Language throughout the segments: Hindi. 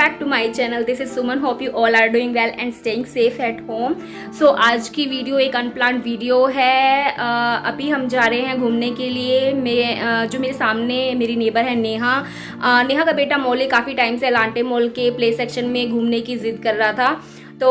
Back to my channel. This is Suman. Hope you all are doing well and staying safe at home. So आज की वीडियो एक अनप्लान्ड वीडियो है। अभी हम जा रहे हैं घूमने के लिए। जो मेरे सामने मेरी नेबर है नेहा। नेहा का बेटा मौलिक काफ़ी टाइम से एलांटे मॉल के प्ले सेक्शन में घूमने की जिद कर रहा था, तो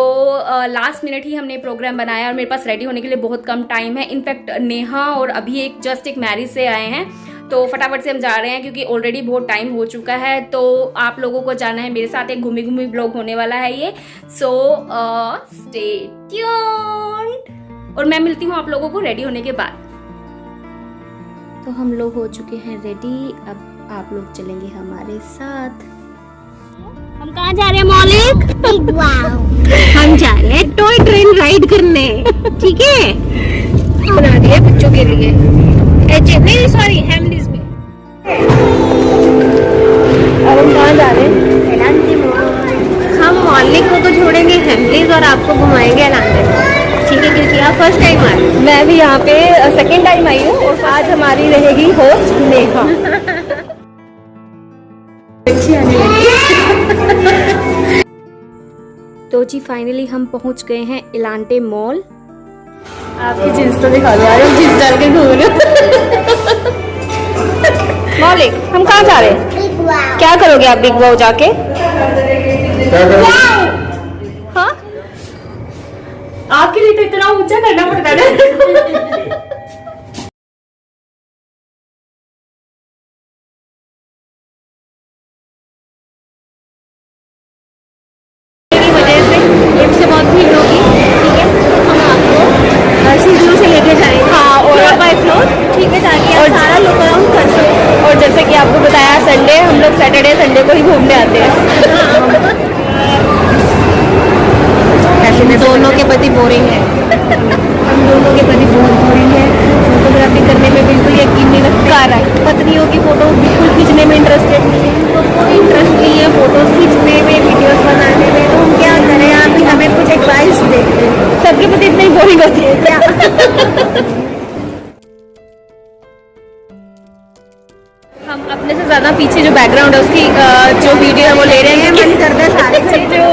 लास्ट मिनट ही हमने प्रोग्राम बनाया और मेरे पास रेडी होने के लिए बहुत कम टाइम है। इनफैक्ट नेहा और अभी जस्ट एक मैरिज से आए हैं, तो फटाफट से हम जा रहे हैं क्योंकि ऑलरेडी बहुत टाइम हो चुका है। तो आप लोगों को जाना है मेरे साथ, एक घूमी घूमी ब्लॉग होने वाला है ये। सो स्टे ट्यून्ड और मैं मिलती हूँ आप लोगों को रेडी होने के बाद। तो हम लोग हो चुके हैं रेडी, अब आप लोग चलेंगे हमारे साथ। हम कहाँ जा रहे हैं मौलिक? हम जा रहे हैं टॉय ट्रेन राइड करने, ठीक है? बना दिए बच्चों के लिए। नहीं सॉरी, हेमलीज में। अब हम कहाँ जा रहे हैं? हम मौलिक को तो छोड़ेंगे हेमलीज और आपको घुमाएंगे एलांटे, ठीक है? क्योंकि आप फर्स्ट टाइम आए, मैं भी यहाँ पे सेकेंड टाइम आई हूँ और आज हमारी रहेगी होस्ट नेहा। तो जी फाइनली हम पहुँच गए हैं एलांटे मॉल। आपकी जींस तो दिखा दो यार, हम जींस डाल के घूम रहे हो। मौलिक हम कहाँ जा रहे हैं? क्या करोगे आप बिग वाव जाके? हाँ, आपके लिए तो इतना ऊंचा करना पड़ता है। आपको बताया संडे, हम लोग सैटरडे संडे को ही घूमने आते हैं। दोनों के प्रति बोरिंग है। हम दोनों के प्रति बहुत बोरिंग है। फोटोग्राफी करने में बिल्कुल यकीन नहीं रखता है। पत्नियों की फोटो बिल्कुल खींचने में इंटरेस्टेड नहीं है, उनको कोई इंटरेस्ट नहीं है फोटोज खींचने में, वीडियोस बनाने में। तो हम क्या करें? आप ही हमें कुछ एडवाइस देते हैं। सबके प्रति इतनी बोरिंग होती है क्या? हम अपने से ज़्यादा पीछे जो बैकग्राउंड है उसकी जो वीडियो है वो ले रहे हैं। मन करता है सारे से जो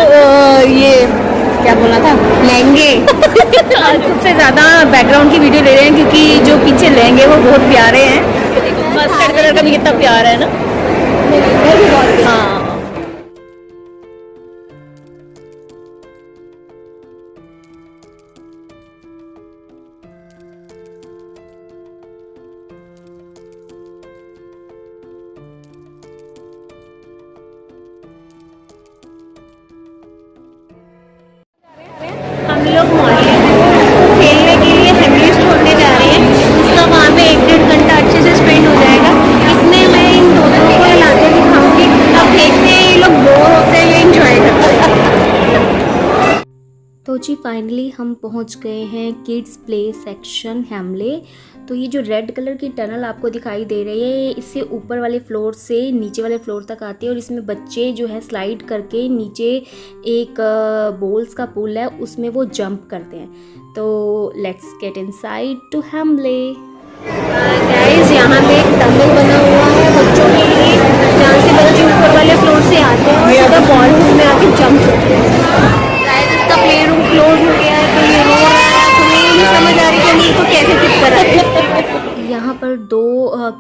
ये क्या बोला था, लहंगे। सबसे ज़्यादा बैकग्राउंड की वीडियो ले रहे हैं क्योंकि जो पीछे लहंगे वो बहुत प्यारे हैं। मस्टर्ड कलर का भी कितना प्यारा है ना। हाँ, हम लोग खेलने के लिए हेमलीज छोड़ने जा रहे हैं। उसका वहाँ पे 1-1.5 घंटा अच्छे से स्पेंड हो जाएगा। इतने मैं इन दोनों को लाते दिखाऊंगी। अब देखते हैं ये लोग बोर होते हैं या एंजॉय करते हैं। तो जी फाइनली हम पहुंच गए हैं किड्स प्ले सेक्शन हेमले। तो ये जो रेड कलर की टनल आपको दिखाई दे रही है, इससे ऊपर वाले फ्लोर से नीचे वाले फ्लोर तक आती है और इसमें बच्चे जो है स्लाइड करके नीचे एक बॉल्स का पूल है उसमें वो जंप करते हैं। तो let's get inside to Hamleys. Guys, यहाँ पे एक टनल बना हुआ है बच्चों के लिए, जहाँ से बच्चे ऊपर वाले फ्लोर से आते हैं और सीधा बॉल में आके जंप करते हैं। गाइस, इसका प्ले रूम क्लोज हो गया है तो ये रो रहा है। तुम्हें ये नहीं समझ आ रही कि हम इसको कैसे चुप कराएं। यहाँ पर 2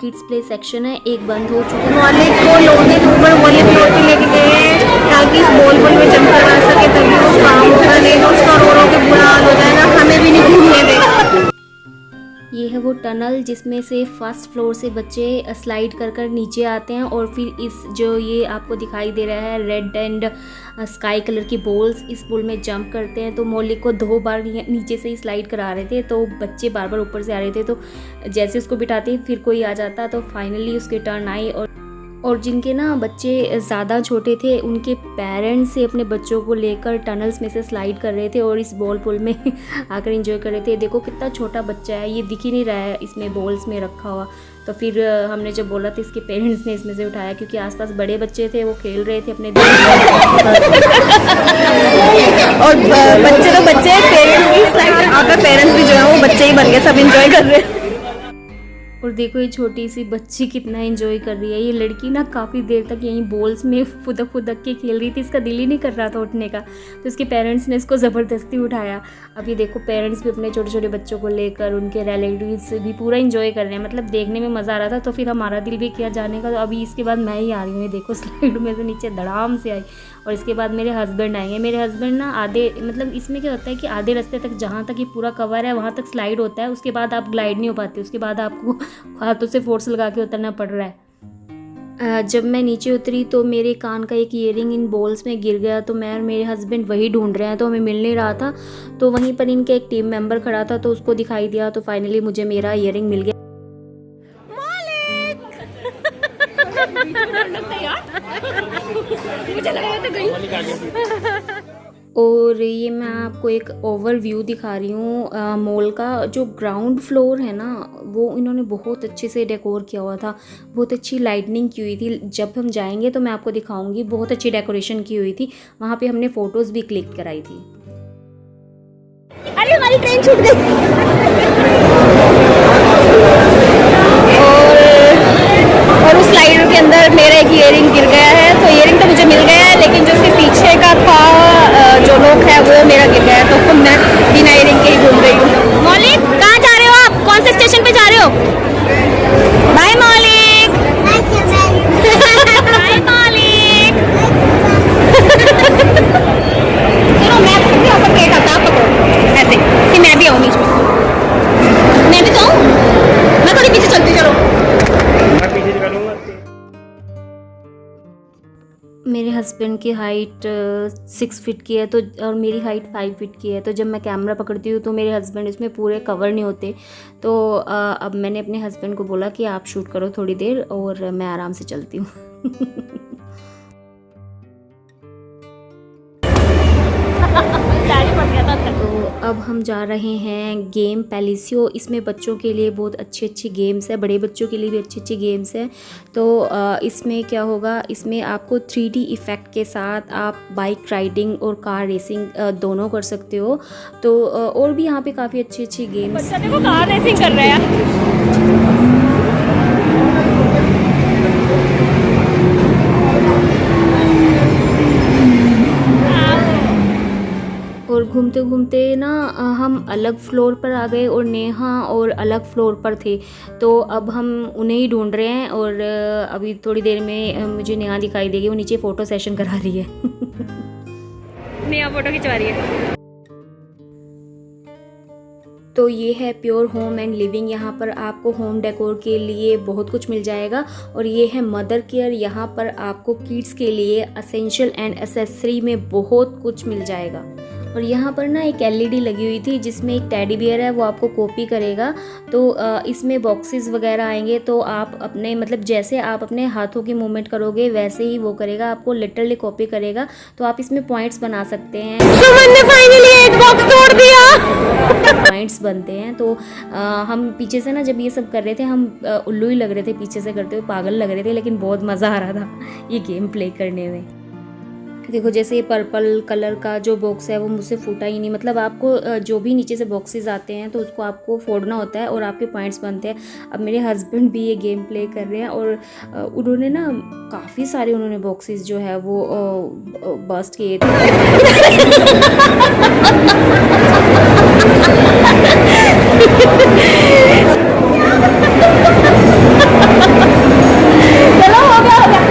किड्स प्ले सेक्शन है, एक बंद हो चुका है। मौलिक को लोग ऊपर वाले फ्लोर पे लेके गए हैं ताकि इस बॉल में जंप करवा सके, तभी वो काम होगा। नहीं तो उसका रो रो के बुरा हाल हो जाएगा, हमें भी नहीं घूमने देगा। ये है वो टनल जिसमें से फर्स्ट फ्लोर से बच्चे स्लाइड कर कर नीचे आते हैं और फिर इस जो ये आपको दिखाई दे रहा है रेड एंड स्काई कलर की बॉल्स, इस बॉल में जंप करते हैं। तो मौलिक को 2 बार नीचे से ही स्लाइड करा रहे थे, तो बच्चे बार बार ऊपर से आ रहे थे, तो जैसे उसको बिठाते फिर कोई आ जाता, तो फाइनली उसकी टर्न आई। और जिनके ना बच्चे ज़्यादा छोटे थे उनके पेरेंट्स से अपने बच्चों को लेकर टनल्स में से स्लाइड कर रहे थे और इस बॉल पुल में आकर एंजॉय कर रहे थे। देखो कितना छोटा बच्चा है, ये दिख ही नहीं रहा है इसमें बॉल्स में रखा हुआ। तो फिर हमने जब बोला था इसके पेरेंट्स ने इसमें से उठाया, क्योंकि आसपास बड़े बच्चे थे वो खेल रहे थे अपने और बच्चे तो बच्चे, पेरेंट्स भी, आपका पेरेंट्स भी जो है वो बच्चे ही बन गए, सब एंजॉय कर रहे हैं। और देखो ये छोटी सी बच्ची कितना एंजॉय कर रही है। ये लड़की ना काफ़ी देर तक यहीं बॉल्स में फुदक फुदक के खेल रही थी, इसका दिल ही नहीं कर रहा था उठने का, तो इसके पेरेंट्स ने इसको ज़बरदस्ती उठाया। अब ये देखो पेरेंट्स भी अपने छोटे छोटे बच्चों को लेकर, उनके रिलेटिव्स भी पूरा एंजॉय कर रहे हैं, मतलब देखने में मज़ा आ रहा था। तो फिर हमारा दिल भी किया जाने का, तो अभी इसके बाद मैं ही आ रही हूँ। ये देखो स्लाइड में से नीचे धड़ाम से आई, और इसके बाद मेरे हस्बैंड आएंगे। मेरे हस्बैंड ना आधे, मतलब इसमें क्या होता है कि आधे रास्ते तक जहाँ तक ये पूरा कवर है वहाँ तक स्लाइड होता है, उसके बाद आप ग्लाइड नहीं हो पाते, उसके बाद आपको हाथों से फोर्स लगा के उतरना पड़ रहा है। जब मैं नीचे उतरी तो मेरे कान का एक ईयरिंग इन बॉल्स में गिर गया, तो मैं और मेरे हस्बैंड वही ढूंढ रहे हैं, तो हमें मिल नहीं रहा था। तो वहीं पर इनका एक टीम मेंबर खड़ा था, तो उसको दिखाई दिया, तो फाइनली मुझे मेरा ईयरिंग मिल गया। और ये मैं आपको एक ओवरव्यू दिखा रही हूँ मॉल का। जो ग्राउंड फ्लोर है ना, वो इन्होंने बहुत अच्छे से डेकोर किया हुआ था, बहुत अच्छी लाइटनिंग की हुई थी। जब हम जाएंगे तो मैं आपको दिखाऊंगी, बहुत अच्छी डेकोरेशन की हुई थी। वहाँ पे हमने फ़ोटोज़ भी क्लिक कराई थी। अरे हमारी ट्रेन छूट गई। और उस स्लाइडर के अंदर मेरा एक ईयरिंग गिर गया है, तो ईयरिंग तो मुझे मिल गया है, लेकिन जो उसके पीछे का था जो लोग है वो मेरा गिर गया है, तो खुद मैं बिना ईयरिंग के ही घूम रही हूँ। मौलिक कहाँ जा रहे हो आप, कौन से स्टेशन पे जा रहे हो? बाय मौलिक। बाय मौलिक। चलो मैं भी आपको पे करता, आप पकड़ो ऐसे कि मैं भी आऊँ बीच में। मैं भी तो आऊँ, मैं थोड़ी पीछे चलती, चलो मैं पीछे से करूँगा। मेरे हस्बैंड की हाइट 6 फीट की है, तो और मेरी हाइट 5 फीट की है, तो जब मैं कैमरा पकड़ती हूँ तो मेरे हस्बैंड इसमें पूरे कवर नहीं होते। तो अब मैंने अपने हस्बैंड को बोला कि आप शूट करो थोड़ी देर और मैं आराम से चलती हूँ। तो अब हम जा रहे हैं गेम पैलेसियो। इसमें बच्चों के लिए बहुत अच्छी अच्छी गेम्स है, बड़े बच्चों के लिए भी अच्छी अच्छी गेम्स है। तो इसमें क्या होगा, इसमें आपको 3D इफ़ेक्ट के साथ आप बाइक राइडिंग और कार रेसिंग दोनों कर सकते हो। तो और भी यहाँ पे काफ़ी अच्छी अच्छी गेम्स। बच्चा देखो कार रेसिंग कर रहा है। और घूमते घूमते ना हम अलग फ्लोर पर आ गए और नेहा और अलग फ्लोर पर थे, तो अब हम उन्हें ही ढूंढ रहे हैं। और अभी थोड़ी देर में मुझे नेहा दिखाई देगी, वो नीचे फ़ोटो सेशन करा रही है। नेहा फोटो खिंचवा रही है। तो ये है प्योर होम एंड लिविंग। यहाँ पर आपको होम डेकोर के लिए बहुत कुछ मिल जाएगा। और ये है मदर केयर, यहाँ पर आपको किड्स के लिए असेंशियल एंड एसेसरी में बहुत कुछ मिल जाएगा। और यहाँ पर ना एक LED लगी हुई थी जिसमें एक टेडी बियर है, वो आपको कॉपी करेगा। तो इसमें बॉक्सेस वगैरह आएंगे, तो आप अपने मतलब जैसे आप अपने हाथों की मूवमेंट करोगे वैसे ही वो करेगा, आपको लिटरली कॉपी करेगा। तो आप इसमें पॉइंट्स बना सकते हैं। सुमन ने फाइनली एक बॉक्स तोड़ दिया। पॉइंट्स बनते हैं। तो हम पीछे से ना जब ये सब कर रहे थे, हम उल्लू ही लग रहे थे पीछे से करते हुए, पागल लग रहे थे, लेकिन बहुत मज़ा आ रहा था ये गेम प्ले करने में। देखो जैसे ये पर्पल कलर का जो बॉक्स है वो मुझसे फूटा ही नहीं, मतलब आपको जो भी नीचे से बॉक्सेस आते हैं तो उसको आपको फोड़ना होता है और आपके पॉइंट्स बनते हैं। अब मेरे हस्बैंड भी ये गेम प्ले कर रहे हैं और उन्होंने ना काफ़ी सारे उन्होंने बॉक्सेस जो है वो बस्ट किए थे। चलो हो गया, हो गया।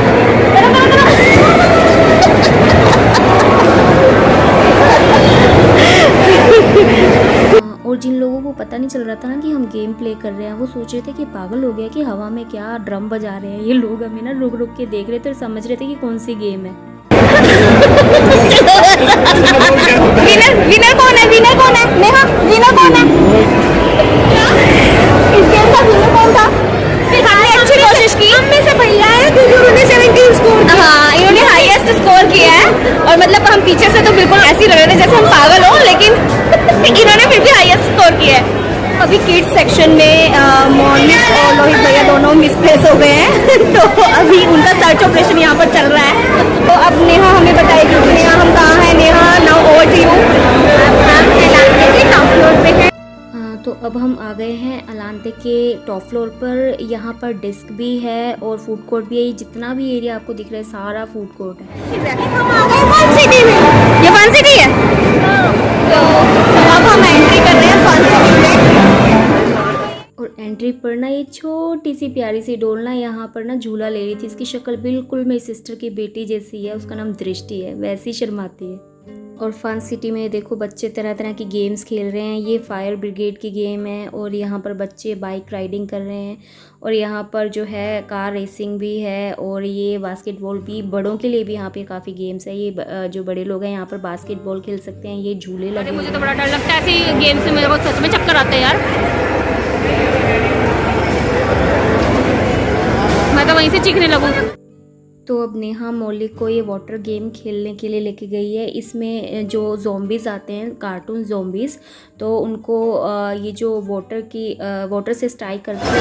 और जिन लोगों को पता नहीं चल रहा था ना कि हम गेम प्ले कर रहे हैं, वो सोच रहे थे कि पागल हो गया कि हवा में क्या ड्रम बजा रहे हैं ये लोग। हमें ना रुक रुक के देख रहे थे और समझ रहे थे कि कौन सी गेम है। विनर कौन है? विनर कौन है? नेहा विनर कौन है? इस गेम का विनर कौन था? हमने अच्छी कोशिश की, हम में से भैया है क्योंकि उन्होंने 17 स्कोर किया। हाँ, इन्होंने हाईएस्ट स्कोर किया है। और मतलब हम पीछे से तो बिल्कुल ऐसे ही लग रहे थे जैसे हम पागल हो, लेकिन इन्होंने फिर भी हाईएस्ट स्कोर किया है। अभी किड्स सेक्शन में मोनिक और लोहित भैया दोनों मिसप्लेस हो गए हैं। तो अभी उनका सर्च ऑपरेशन यहाँ पर चल रहा है। तो अब नेहा हमें बताएगी कि नेहा हम कहाँ हैं। Neha now over to you. तो अब हम आ गए हैं अलांते के टॉप फ्लोर पर। यहाँ पर डिस्क भी है और फूड कोर्ट भी है। जितना भी एरिया आपको दिख रहा है सारा फूड कोर्ट है। हम आ गए फन सिटी में। ये फन सिटी है। तो अब हम एंट्री कर रहे हैं फन सिटी में। और एंट्री पर ना ये छोटी सी प्यारी सी डोल ना यहाँ पर ना झूला ले रही थी। इसकी शक्ल बिल्कुल मेरी सिस्टर की बेटी जैसी है, उसका नाम दृष्टि है, वैसी शर्माती है। और फन सिटी में देखो बच्चे तरह तरह की गेम्स खेल रहे हैं। ये फायर ब्रिगेड की गेम है और यहाँ पर बच्चे बाइक राइडिंग कर रहे हैं। और यहाँ पर जो है कार रेसिंग भी है और ये बास्केटबॉल भी, बड़ों के लिए भी यहाँ पे काफ़ी गेम्स है। ये जो बड़े लोग हैं यहाँ पर बास्केटबॉल खेल सकते हैं। ये झूले लगे। मुझे तो बड़ा डर लगता है ऐसी गेम से, मेरे को सच में चक्कर आते हैं यार। मैं तो वहीं से चीखने लगूँ। तो अब नेहा मौलिक को ये वाटर गेम खेलने के लिए लेके गई है। इसमें जो ज़ॉम्बीज़ आते हैं, कार्टून ज़ॉम्बीज़, तो उनको ये जो वाटर से स्ट्राइक करते हैं।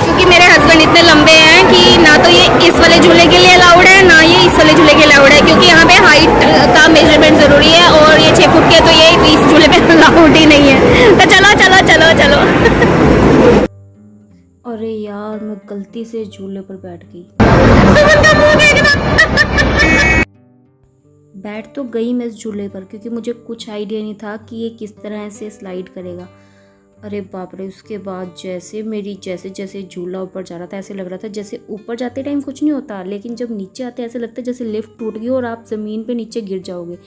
क्योंकि मेरे हस्बैंड इतने लंबे हैं कि ना तो ये इस वाले झूले के लिए अलाउड है, ना ये इस वाले झूले के लिए अलाउड है। क्योंकि यहाँ पे हाइट का मेजरमेंट ज़रूरी है और ये 6 फुट के, तो ये इस झूले पे अलाउड ही नहीं है। तो चलो चलो चलो चलो। अरे यार, मैं गलती से झूले पर बैठ गई। बैठ तो गई मैं इस झूले पर, क्योंकि मुझे कुछ आइडिया नहीं था कि ये किस तरह से स्लाइड करेगा। अरे बाप रे, उसके बाद जैसे जैसे झूला ऊपर जा रहा था, ऐसे लग रहा था जैसे ऊपर जाते टाइम कुछ नहीं होता, लेकिन जब नीचे आते ऐसे लगता है जैसे लिफ्ट टूट गई और आप ज़मीन पे नीचे गिर जाओगे।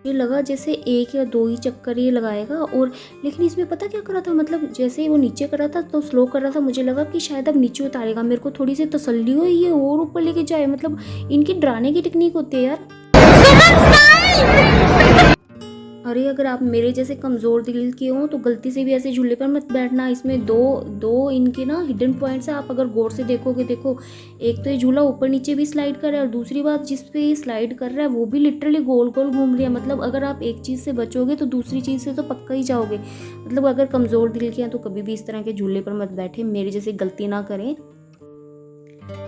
ये लगा जैसे 1 या 2 ही चक्कर ये लगाएगा। और लेकिन इसमें पता क्या कर रहा था, मतलब जैसे वो नीचे कर रहा था तो स्लो कर रहा था। मुझे लगा कि शायद अब नीचे उतारेगा। मेरे को थोड़ी सी तसल्ली हुई ये और ऊपर लेके जाए। मतलब इनकी डराने की टेक्निक होती है यार। अरे अगर आप मेरे जैसे कमज़ोर दिल के हो तो गलती से भी ऐसे झूले पर मत बैठना। इसमें दो इनके ना हिडन पॉइंट्स है। आप अगर गौर से देखोगे, देखो, एक तो ये झूला ऊपर नीचे भी स्लाइड कर रहा है और दूसरी बात जिस पे ये स्लाइड कर रहा है वो भी लिटरली गोल गोल घूम रही है। मतलब अगर आप एक चीज़ से बचोगे तो दूसरी चीज़ से तो पक्का ही जाओगे। मतलब अगर कमज़ोर दिल के हैं तो कभी भी इस तरह के झूले पर मत बैठे, मेरी जैसी गलती ना करें।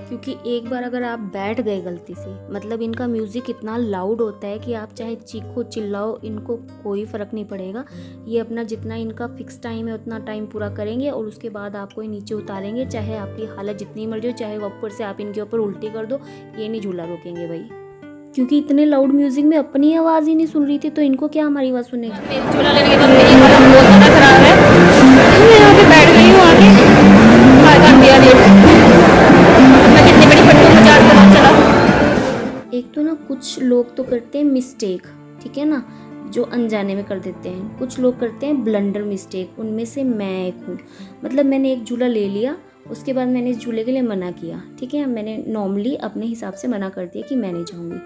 क्योंकि एक बार अगर आप बैठ गए गलती से, मतलब इनका म्यूज़िक इतना लाउड होता है कि आप चाहे चीखो चिल्लाओ, इनको कोई फ़र्क नहीं पड़ेगा। ये अपना जितना इनका फिक्स टाइम है उतना टाइम पूरा करेंगे और उसके बाद आपको नीचे उतारेंगे। चाहे आपकी हालत जितनी मर्जी हो, चाहे ऊपर से आप इनके ऊपर उल्टी कर दो, ये नहीं झूला रोकेंगे भाई। क्योंकि इतने लाउड म्यूज़िक में अपनी आवाज़ ही नहीं सुन रही थी, तो इनको क्या हमारी आवाज़ सुनेगी। झूला लेने के बाद मेरी हालत बहुत ज़्यादा ख़राब है। मैं यहाँ पे बैठ गई हूँ आगे। मैं कितनी बड़ी फटको मचाज के बाद चला। एक तो ना कुछ लोग तो करते हैं मिस्टेक, ठीक है ना, जो अनजाने में कर देते हैं। कुछ लोग करते हैं ब्लंडर मिस्टेक, उनमें से मैं एक हूँ। मतलब मैंने एक झूला ले लिया, उसके बाद मैंने इस झूले के लिए मना किया, ठीक है। मैंने नॉर्मली अपने हिसाब से मना कर दिया कि मैं नहीं जाऊँगी,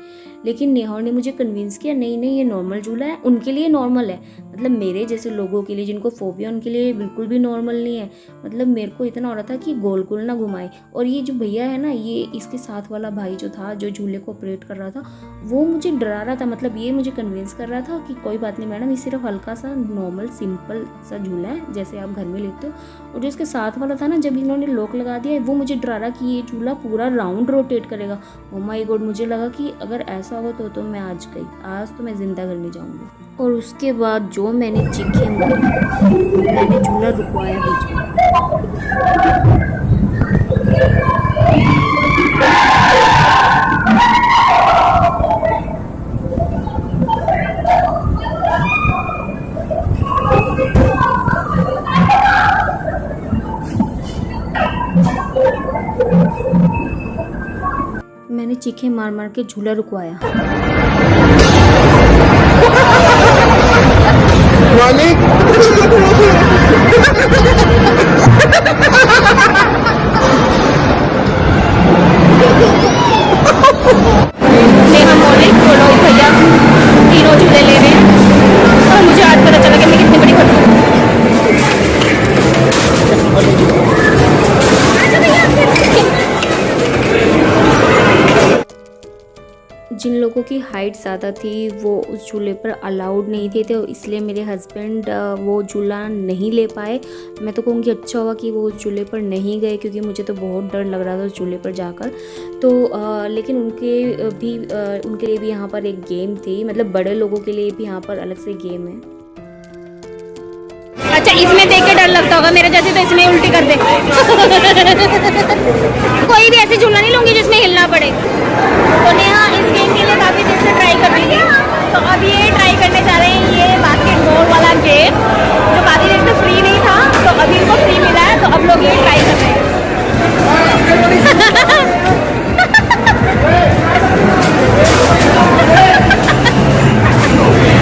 लेकिन नेहा ने मुझे कन्विंस किया, नहीं नहीं ये नॉर्मल झूला है, उनके लिए नॉर्मल है। मतलब मेरे जैसे लोगों के लिए जिनको फोबिया, उनके लिए बिल्कुल भी नॉर्मल नहीं है। मतलब मेरे को इतना हो रहा था कि गोल गोल ना घुमाए। और ये जो भैया है ना, ये इसके साथ वाला भाई जो था, जो झूले को ऑपरेट कर रहा था, वो मुझे डरा रहा था। मतलब ये मुझे कन्विंस कर रहा था कि कोई बात नहीं मैडम, ये सिर्फ हल्का सा नॉर्मल सिंपल सा झूला है जैसे आप घर में लेते हो। और जो इसके साथ वाला था ना, जब इन्होंने लॉक लगा दिया, वो मुझे डरा रहा कि ये झूला पूरा राउंड रोटेट करेगा। ओ माय गॉड, मुझे लगा कि अगर ऐसा हो तो मैं आज गई, आज तो मैं जिंदा घर में जाऊंगी। और उसके बाद जो मैंने चीखे मारी, मैंने झूला रुकवाया बीच में। मैंने चीखे मार मार के झूला रुकवाया। नेहा मौलिक, प्रणव भैया तीनों झूले ले रहे हैं और मुझे आज पता चला कि मैं कितनी बड़ी फटू हूँ। जिन लोगों की हाइट ज़्यादा थी वो उस झूले पर अलाउड नहीं थे, तो इसलिए मेरे हस्बैंड वो झूला नहीं ले पाए। मैं तो कहूँगी अच्छा हुआ कि वो उस झूले पर नहीं गए, क्योंकि मुझे तो बहुत डर लग रहा था उस झूले पर जाकर। तो लेकिन उनके लिए भी यहाँ पर एक गेम थी, मतलब बड़े लोगों के लिए भी यहाँ पर अलग से गेम है। अच्छा, इसमें देख के डर लगता होगा मेरे जैसे, तो इसमें उल्टी कर दे। कोई भी ऐसी झूला नहीं लूंगी जिसमें हिलना पड़े। तो नेहा इस गेम के लिए काफ़ी देर से ट्राई कर रही थी, तो अब ये ट्राई करने जा रहे हैं, ये बास्केटबॉल वाला गेम जो काफ़ी देर से फ्री नहीं था, तो अभी इनको फ्री मिला है, तो अब लोग ये ट्राई कर रहे हैं।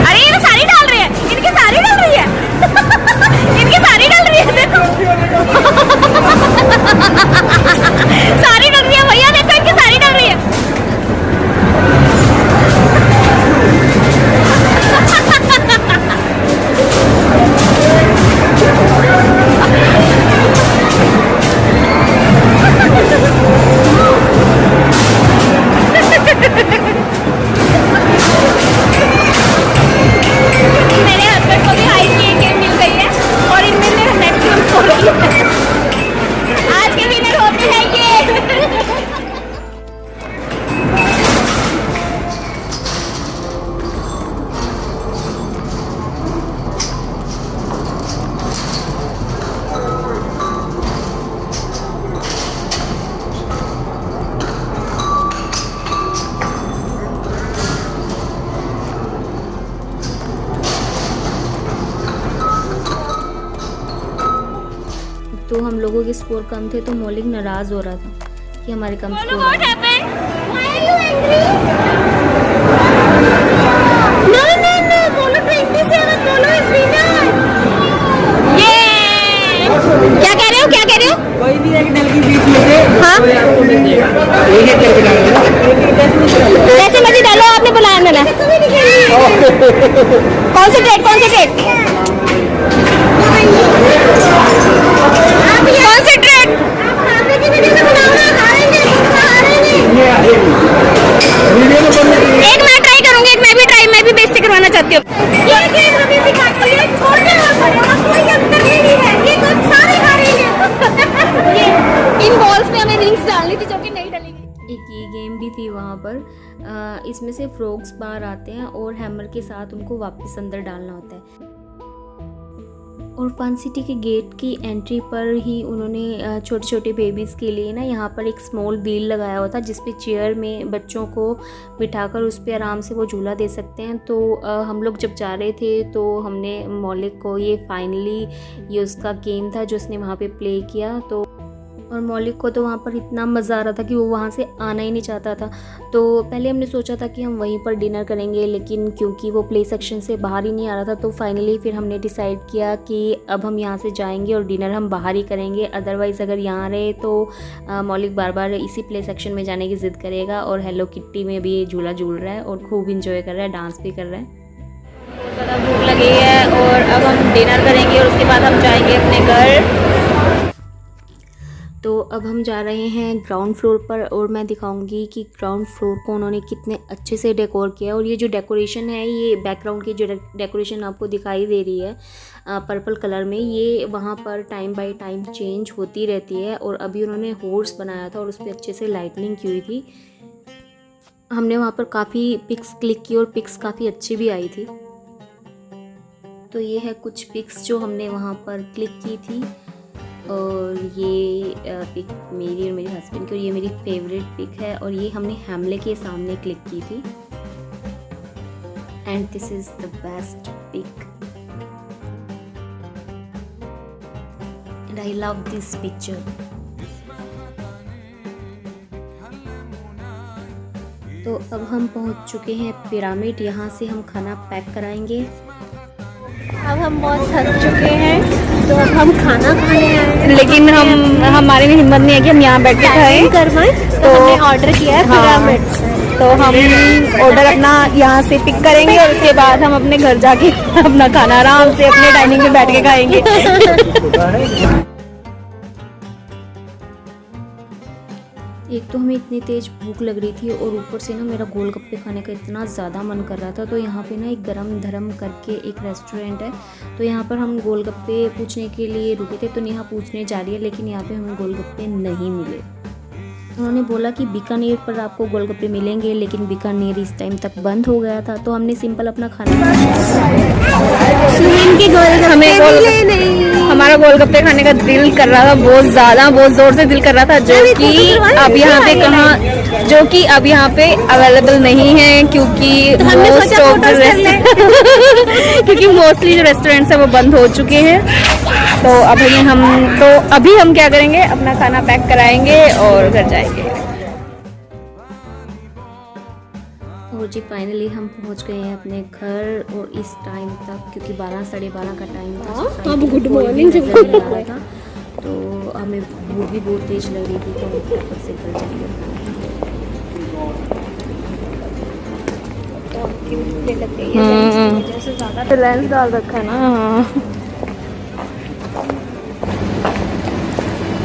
अरे ये तो सारी डाल रही है, इनकी सारी डाल रही है। इनकी सारी डल रही है, देखो। सारी डल रही है भैया, देखो इनकी सारी डल रही है। मेरे हस्बैंड को भी हाइट की गेम मिल गई है और इनमें मेरा मैक्सिमम स्कोर है। आज के विनर होते हैं ये। तो हम लोगों के स्कोर कम थे, तो मौलिक नाराज़ हो रहा था कि हमारे कम score. What happened? Why are you angry? No, no, no. Polo 27. Polo is winner. Yay! क्या कह रहे हो? क्या कह रहे हो? कोई भी एक दल के बीच में से हाँ? एक करके डालना। जैसे मर्जी डालो, आपने बुलाया मैंने। Concentrate, concentrate. कॉन्सेंट्रेट। एक मैं ट्राई करूंगी, एक मैं भी बेइज्जती करवाना चाहती हूँ। ये गेम हमें सिखाती है छोटे और बड़े का कोई अंतर नहीं है, ये तो सारे हारेंगे। ये इन बॉल्स में हमें रिंग्स डालनी थी जो कि नहीं डलेगी। एक ये गेम भी थी वहाँ पर। इसमें से फ्रॉग्स बाहर आते हैं और हैमर के साथ उनको वापस अंदर डालना होता है। और फन सिटी के गेट की एंट्री पर ही उन्होंने छोटे छोटे बेबीज़ के लिए ना यहाँ पर एक स्मॉल व्हील लगाया हुआ था, जिस पे चेयर में बच्चों को बिठाकर उस पर आराम से वो झूला दे सकते हैं। तो हम लोग जब जा रहे थे तो हमने मौलिक को ये फाइनली ये उसका गेम था जो उसने वहाँ पे प्ले किया। तो और मौलिक को तो वहाँ पर इतना मज़ा आ रहा था कि वो वहाँ से आना ही नहीं चाहता था। तो पहले हमने सोचा था कि हम वहीं पर डिनर करेंगे, लेकिन क्योंकि वो प्ले सेक्शन से बाहर ही नहीं आ रहा था, तो फाइनली फिर हमने डिसाइड किया कि अब हम यहाँ से जाएंगे और डिनर हम बाहर ही करेंगे। अदरवाइज़ अगर यहाँ रहे तो मौलिक बार बार इसी प्ले सेक्शन में जाने की ज़िद करेगा। और हेलो किट्टी में भी झूला झूल रहा है और खूब इंजॉय कर रहा है, डांस भी कर रहा है। बहुत ज़्यादा भूख लगी है और अब हम डिनर करेंगे और उसके बाद हम जाएंगे अपने घर। तो अब हम जा रहे हैं ग्राउंड फ्लोर पर और मैं दिखाऊंगी कि ग्राउंड फ्लोर को उन्होंने कितने अच्छे से डेकोर किया। और ये जो डेकोरेशन है, ये बैकग्राउंड की जो डेकोरेशन आपको दिखाई दे रही है पर्पल कलर में, ये वहाँ पर टाइम बाय टाइम चेंज होती रहती है। और अभी उन्होंने हॉर्स बनाया था और उस पर अच्छे से लाइटनिंग की हुई थी। हमने वहाँ पर काफ़ी पिक्स क्लिक की और पिक्स काफ़ी अच्छी भी आई थी। तो ये है कुछ पिक्स जो हमने वहाँ पर क्लिक की थी। और ये पिक मेरी और मेरे हस्बैंड की, और ये मेरी फेवरेट पिक है। और ये हमने हैमले के सामने क्लिक की थी। And this is the best pic and I love this picture. तो अब हम पहुंच चुके हैं पिरामिड, यहाँ से हम खाना पैक कराएंगे। अब हम बहुत थक चुके हैं तो अब हम खाना खाने आए हैं, लेकिन हमारे में हिम्मत नहीं है कि हम यहाँ बैठ के खाएं। तो हमने ऑर्डर किया है पिरामिड से। तो हम ऑर्डर अपना यहाँ से पिक करेंगे और उसके बाद हम अपने घर जाके अपना खाना आराम से अपने डाइनिंग में बैठ के खाएंगे। एक तो हमें इतनी तेज़ भूख लग रही थी और ऊपर से ना मेरा गोलगप्पे खाने का इतना ज़्यादा मन कर रहा था। तो यहाँ पे ना एक गरम धरम करके एक रेस्टोरेंट है, तो यहाँ पर हम गोलगप्पे पूछने के लिए रुके थे। तो नेहा पूछने जा रही है, लेकिन यहाँ पे हमें गोलगप्पे नहीं मिले। उन्होंने बोला कि बीकानेर पर आपको गोलगप्पे मिलेंगे, लेकिन बीकानेर इस टाइम तक बंद हो गया था। तो हमने सिंपल अपना खाना हमारा गोलगप्पे खाने का दिल कर रहा था, बहुत ज़्यादा, बहुत ज़ोर से दिल कर रहा था, जो कि अब यहाँ पे अब यहाँ पे अवेलेबल नहीं है, क्योंकि क्योंकि मोस्टली जो रेस्टोरेंट्स है वो बंद हो चुके हैं। तो अभी हम क्या करेंगे, अपना खाना पैक कराएंगे और घर जाएंगे। और जी फाइनली हम पहुंच गए हैं अपने घर। और इस टाइम तक, क्योंकि 12 साढ़े 12 का टाइम था, गुड मॉर्निंग था, तो हमें भूख भी बहुत तेज लग रही थी। तो हम ऊपर से घर जाएंगे। लेंस डाल रखा है ना।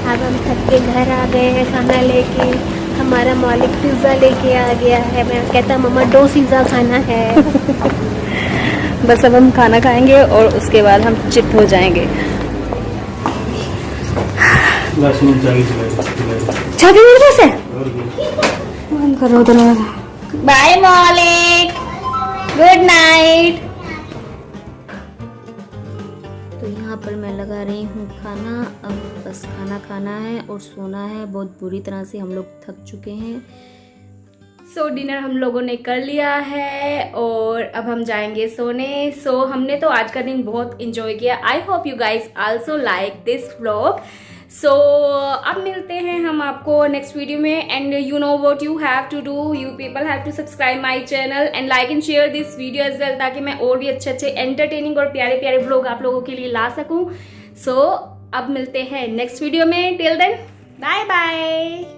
अब हम थक के घर आ गए हैं खाना लेके। हमारा मालिक पिज़्ज़ा लेके आ गया है। मैं कहता मम्मा 2 पिज़्ज़ा खाना है। बस अब हम खाना खाएंगे और उसके बाद हम चिट हो जाएंगे। छवि मिल से बंद करो दरवाजा। बाय मालिक, गुड नाइट। तो यहाँ पर मैं लगा रही हूँ खाना। अब बस खाना खाना है और सोना है। बहुत बुरी तरह से हम लोग थक चुके हैं। सो डिनर हम लोगों ने कर लिया है और अब हम जाएंगे सोने। सो हमने तो आज का दिन बहुत इंजॉय किया। I hope you guys also like this vlog. So अब मिलते हैं हम आपको नेक्स्ट वीडियो में। And you know what you have to do, you people have to subscribe my channel and like and share this video as well, ताकि मैं और भी अच्छे अच्छे एंटरटेनिंग और प्यारे प्यारे व्लॉग आप लोगों के लिए ला सकूं। सो अब मिलते हैं नेक्स्ट वीडियो में। Till then bye bye.